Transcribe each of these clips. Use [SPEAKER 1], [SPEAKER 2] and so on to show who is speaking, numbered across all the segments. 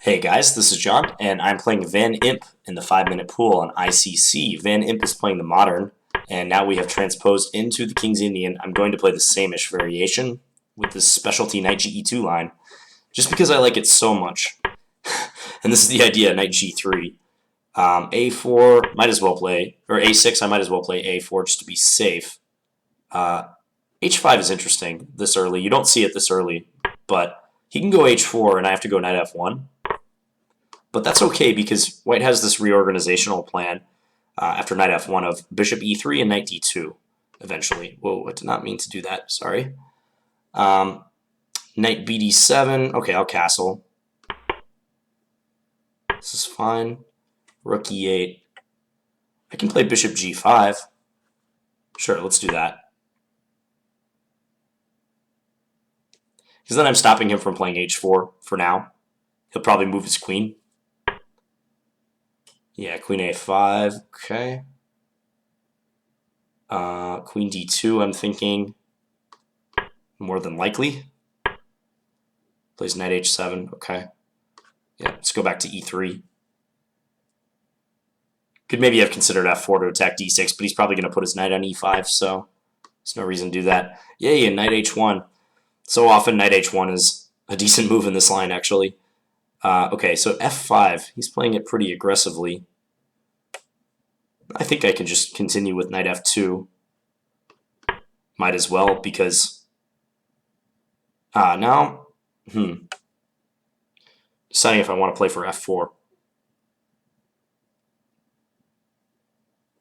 [SPEAKER 1] Hey guys, this is John, and I'm playing Van Imp in the 5-minute pool on ICC. Van Imp is playing the Modern, and now we have transposed into the King's Indian. I'm going to play the Samisch variation with this specialty Knight GE2 line, just because I like it so much. And this is the idea, Knight G3. A4, might as well play, or A6, I might as well play A4 just to be safe. H5 is interesting this early. You don't see it this early, but he can go H4, and I have to go Knight F1. But that's okay because White has this reorganizational plan after Knight F1 of Bishop E3 and Knight D2 eventually. Whoa, I did not mean to do that, sorry. Knight BD7, okay, I'll castle. This is fine. Rook E8. I can play Bishop G5. Sure, let's do that. Because then I'm stopping him from playing H4 for now. He'll probably move his queen. Yeah, Queen A5, okay. Queen D2, I'm thinking more than likely. Plays Knight H7, okay. Yeah, let's go back to E3. Could maybe have considered F4 to attack D6, but he's probably going to put his knight on E5, so there's no reason to do that. Yeah, Knight H1. So often Knight H1 is a decent move in this line, actually. Okay, so F5. He's playing it pretty aggressively. I think I can just continue with Knight F2. Might as well, because... now... Deciding if I want to play for F4.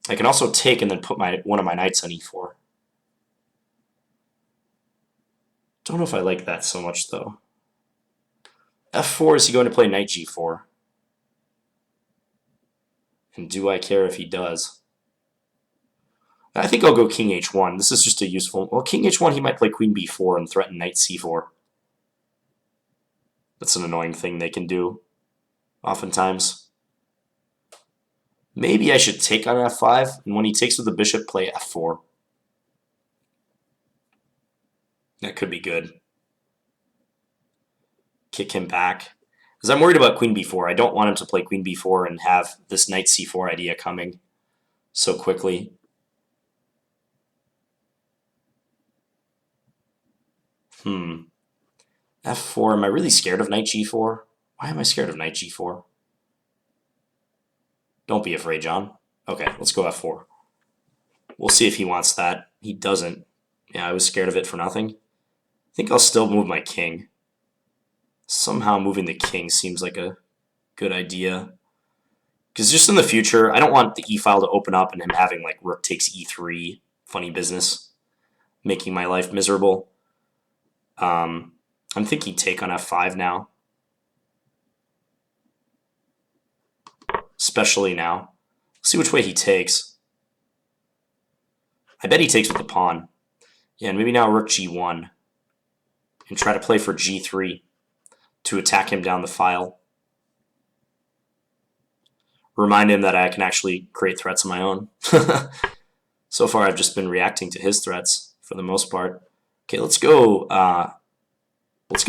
[SPEAKER 1] I can also take and then put one of my knights on E4. Don't know if I like that so much, though. F4, is he going to play Knight G4? And do I care if he does? I think I'll go King H1. This is just a useful... Well, King H1, he might play Queen B4 and threaten Knight C4. That's an annoying thing they can do, oftentimes. Maybe I should take on F5, and when he takes with the bishop, play F4. That could be good. Kick him back. Because I'm worried about Queen B4. I don't want him to play Queen B4 and have this Knight C4 idea coming so quickly. F4, am I really scared of Knight G4? Why am I scared of Knight G4? Don't be afraid, John. Okay, let's go F4. We'll see if he wants that. He doesn't. Yeah, I was scared of it for nothing. I think I'll still move my king. Somehow moving the king seems like a good idea. Because just in the future, I don't want the e-file to open up and him having like rook takes e3, funny business, making my life miserable. I'm thinking take on f5 now. Especially now. Let's see which way he takes. I bet he takes with the pawn. Yeah, and maybe now rook g1. And try to play for g3 to attack him down the file. Remind him that I can actually create threats of my own. So far, I've just been reacting to his threats for the most part. Okay, let's go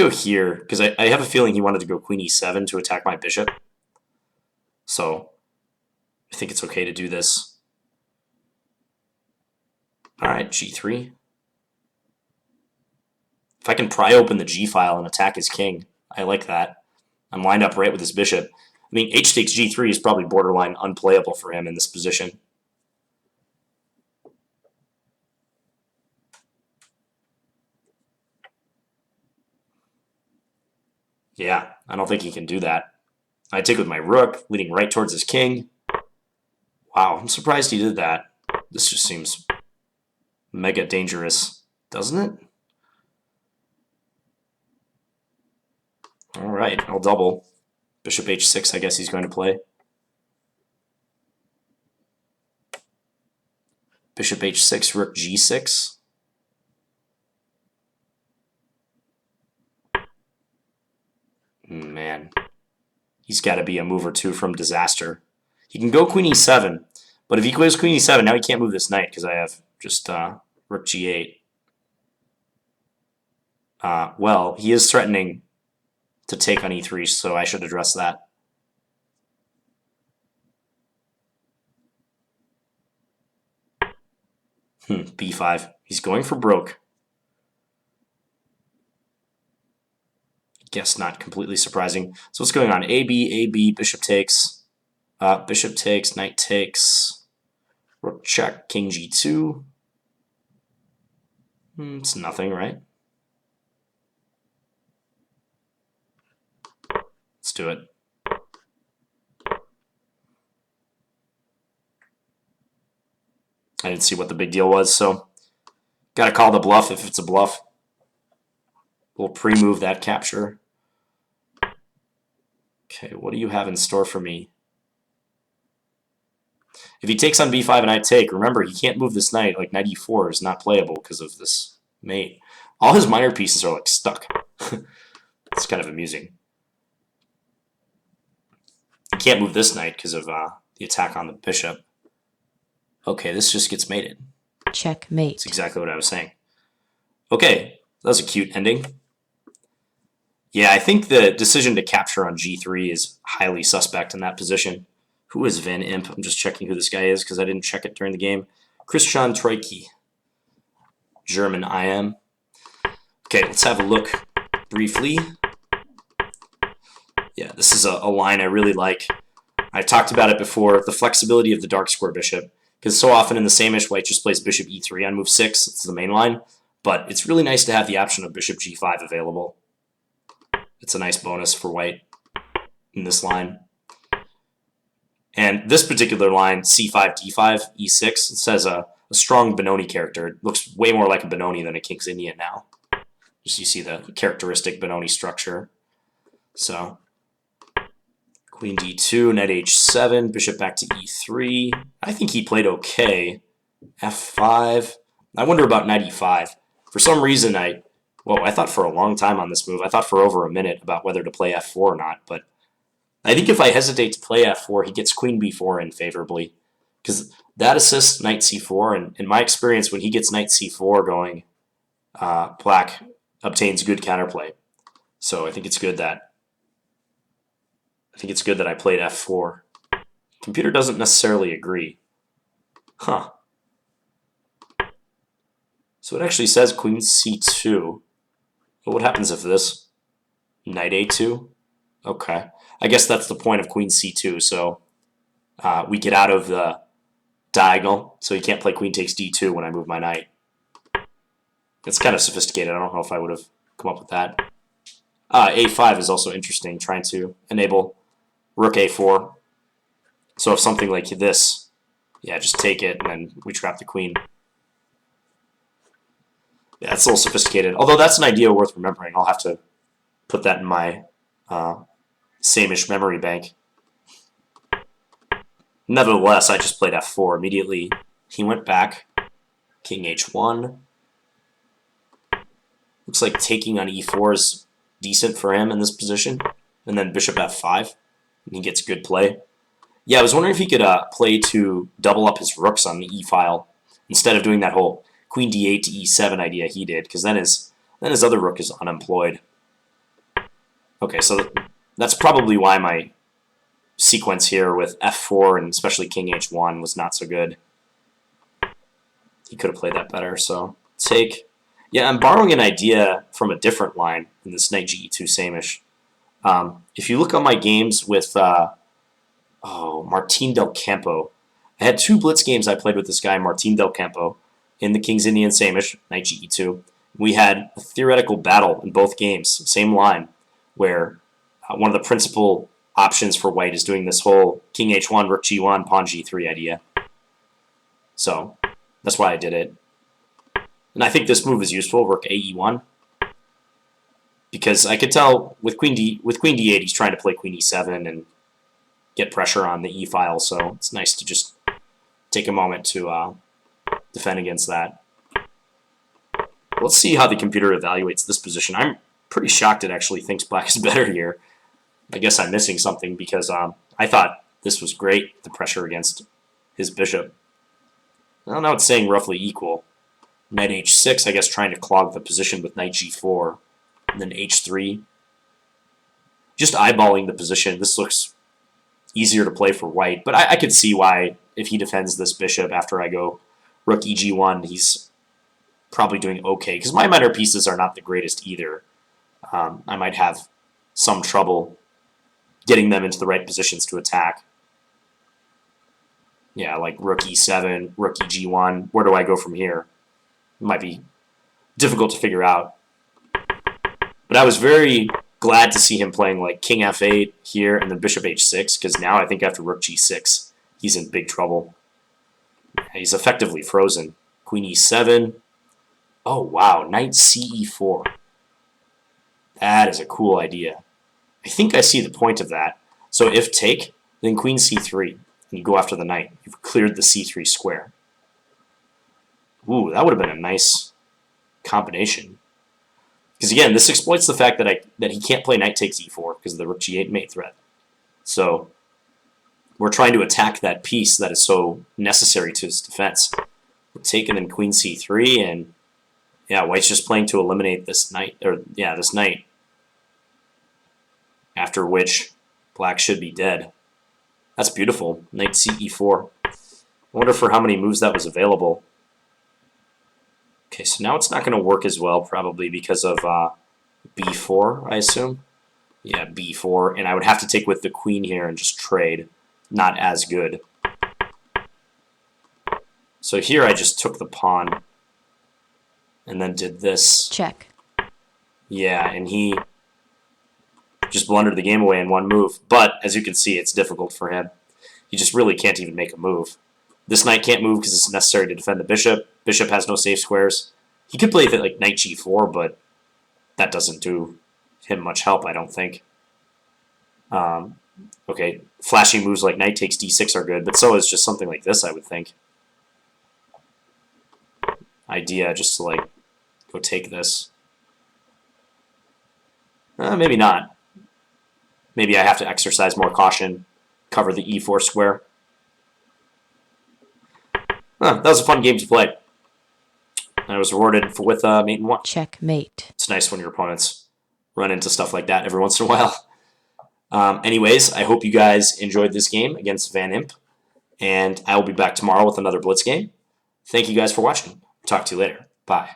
[SPEAKER 1] here, because I have a feeling he wanted to go queen e7 to attack my bishop. So I think it's okay to do this. All right, g3. If I can pry open the g-file and attack his king, I like that. I'm lined up right with his bishop. I mean, h takes g3 is probably borderline unplayable for him in this position. Yeah, I don't think he can do that. I take with my rook, leading right towards his king. Wow, I'm surprised he did that. This just seems mega dangerous, doesn't it? All right, I'll double. Bishop h6, I guess he's going to play. Bishop h6, rook g6. Man, he's got to be a move or two from disaster. He can go queen e7, but if he goes queen e7, now he can't move this knight because I have just rook g8. Well, he is threatening to take on e3, so I should address that. b5. He's going for broke. Guess not completely surprising. So what's going on? A, bishop takes, knight takes, rook check, king g2. It's nothing, right? Let's do it. I didn't see what the big deal was, so got to call the bluff if it's a bluff. We'll pre-move that capture. Okay, what do you have in store for me? If he takes on b5 and I take, remember, he can't move this knight. Like, knight e4 is not playable because of this mate. All his minor pieces are, like, stuck. It's kind of amusing. He can't move this knight because of the attack on the bishop. Okay, this just gets mated.
[SPEAKER 2] Checkmate.
[SPEAKER 1] That's exactly what I was saying. Okay, that was a cute ending. Yeah, I think the decision to capture on g3 is highly suspect in that position. Who is Van Imp? I'm just checking who this guy is because I didn't check it during the game. Christian Troyke. German IM. Okay, let's have a look briefly. Yeah, this is a line I really like. I talked about it before, the flexibility of the dark square bishop. Because so often in the Samisch, white just plays bishop e3 on move 6. It's the main line. But it's really nice to have the option of bishop g5 available. It's a nice bonus for white in this line. And this particular line, c5, d5, e6, it says a strong Benoni character. It looks way more like a Benoni than a King's Indian now. Just you see the characteristic Benoni structure. So, queen d2, knight h7, bishop back to e3. I think he played okay. f5. I wonder about knight e5. For some reason, I thought for a long time on this move. I thought for over a minute about whether to play f4 or not, but I think if I hesitate to play f4, he gets queen b4 in favorably. Because that assists knight c4, and in my experience, when he gets knight c4 going, black obtains good counterplay. So I think it's good that I played f4. Computer doesn't necessarily agree. Huh. So it actually says queen c2. But what happens if this? Knight a2? Okay. I guess that's the point of queen c2, so we get out of the diagonal, so you can't play queen takes d2 when I move my knight. It's kind of sophisticated. I don't know if I would have come up with that. a5 is also interesting, trying to enable rook a4. So if something like this, yeah, just take it, and then we trap the queen. Yeah, it's a little sophisticated. Although that's an idea worth remembering. I'll have to put that in my Samisch memory bank. Nevertheless, I just played f4 immediately. He went back. King h1. Looks like taking on e4 is decent for him in this position. And then bishop f5. And he gets good play. Yeah, I was wondering if he could play to double up his rooks on the e-file instead of doing that whole queen d8 to e7 idea he did, because then his other rook is unemployed. Okay, so that's probably why my sequence here with f4 and especially king h1 was not so good. He could have played that better, so take. Yeah, I'm borrowing an idea from a different line in this knight ge2 Samisch. If you look on my games with Martin del Campo, I had 2 Blitz games I played with this guy, Martin del Campo, in the King's Indian Samisch, knight ge2. We had a theoretical battle in both games, same line, where one of the principal options for white is doing this whole king h1, rook g1, pawn g3 idea. So that's why I did it. And I think this move is useful, rook ae1, because I could tell with queen d8 he's trying to play queen e7 and get pressure on the e-file, so it's nice to just take a moment to defend against that. Let's see how the computer evaluates this position. I'm pretty shocked it actually thinks black is better here. I guess I'm missing something because I thought this was great, the pressure against his bishop. Well, now it's saying roughly equal. Knight h6, I guess trying to clog the position with knight g4, and then h3. just eyeballing the position, this looks easier to play for white. But I could see why, if he defends this bishop after I go rook eg1, he's probably doing okay. Because my minor pieces are not the greatest either. I might have some trouble getting them into the right positions to attack. Yeah, like rook e7, rook eg1. Where do I go from here? It might be difficult to figure out. But I was very glad to see him playing like king f8 here and then bishop h6, because now I think after rook g6, he's in big trouble. He's effectively frozen. Queen e7. Oh, wow. Knight ce4. That is a cool idea. I think I see the point of that. So if take, then queen c3, and you go after the knight. You've cleared the c3 square. Ooh, that would have been a nice combination. Because again, this exploits the fact that he can't play knight takes e4 because of the rook g8 mate threat. So we're trying to attack that piece that is so necessary to his defense. We're taking in queen c3, and yeah, white's just playing to eliminate this knight, this knight. After which, black should be dead. That's beautiful. Knight ce4. I wonder for how many moves that was available. Okay, so now it's not going to work as well, probably because of b4, I assume. Yeah, b4, and I would have to take with the queen here and just trade. Not as good. So here I just took the pawn and then did this.
[SPEAKER 2] Check.
[SPEAKER 1] Yeah, and he just blundered the game away in one move. But, as you can see, it's difficult for him. He just really can't even make a move. This knight can't move because it's necessary to defend the bishop. Bishop has no safe squares. He could play like knight g4, but that doesn't do him much help, I don't think. Okay, flashy moves like knight takes d6 are good, but so is just something like this, I would think. Idea just to, like, go take this. Maybe not. Maybe I have to exercise more caution, cover the e4 square. That was a fun game to play. I was rewarded with mate in 1.
[SPEAKER 2] Checkmate.
[SPEAKER 1] It's nice when your opponents run into stuff like that every once in a while. Anyways, I hope you guys enjoyed this game against Van Imp, and I will be back tomorrow with another Blitz game. Thank you guys for watching. Talk to you later. Bye.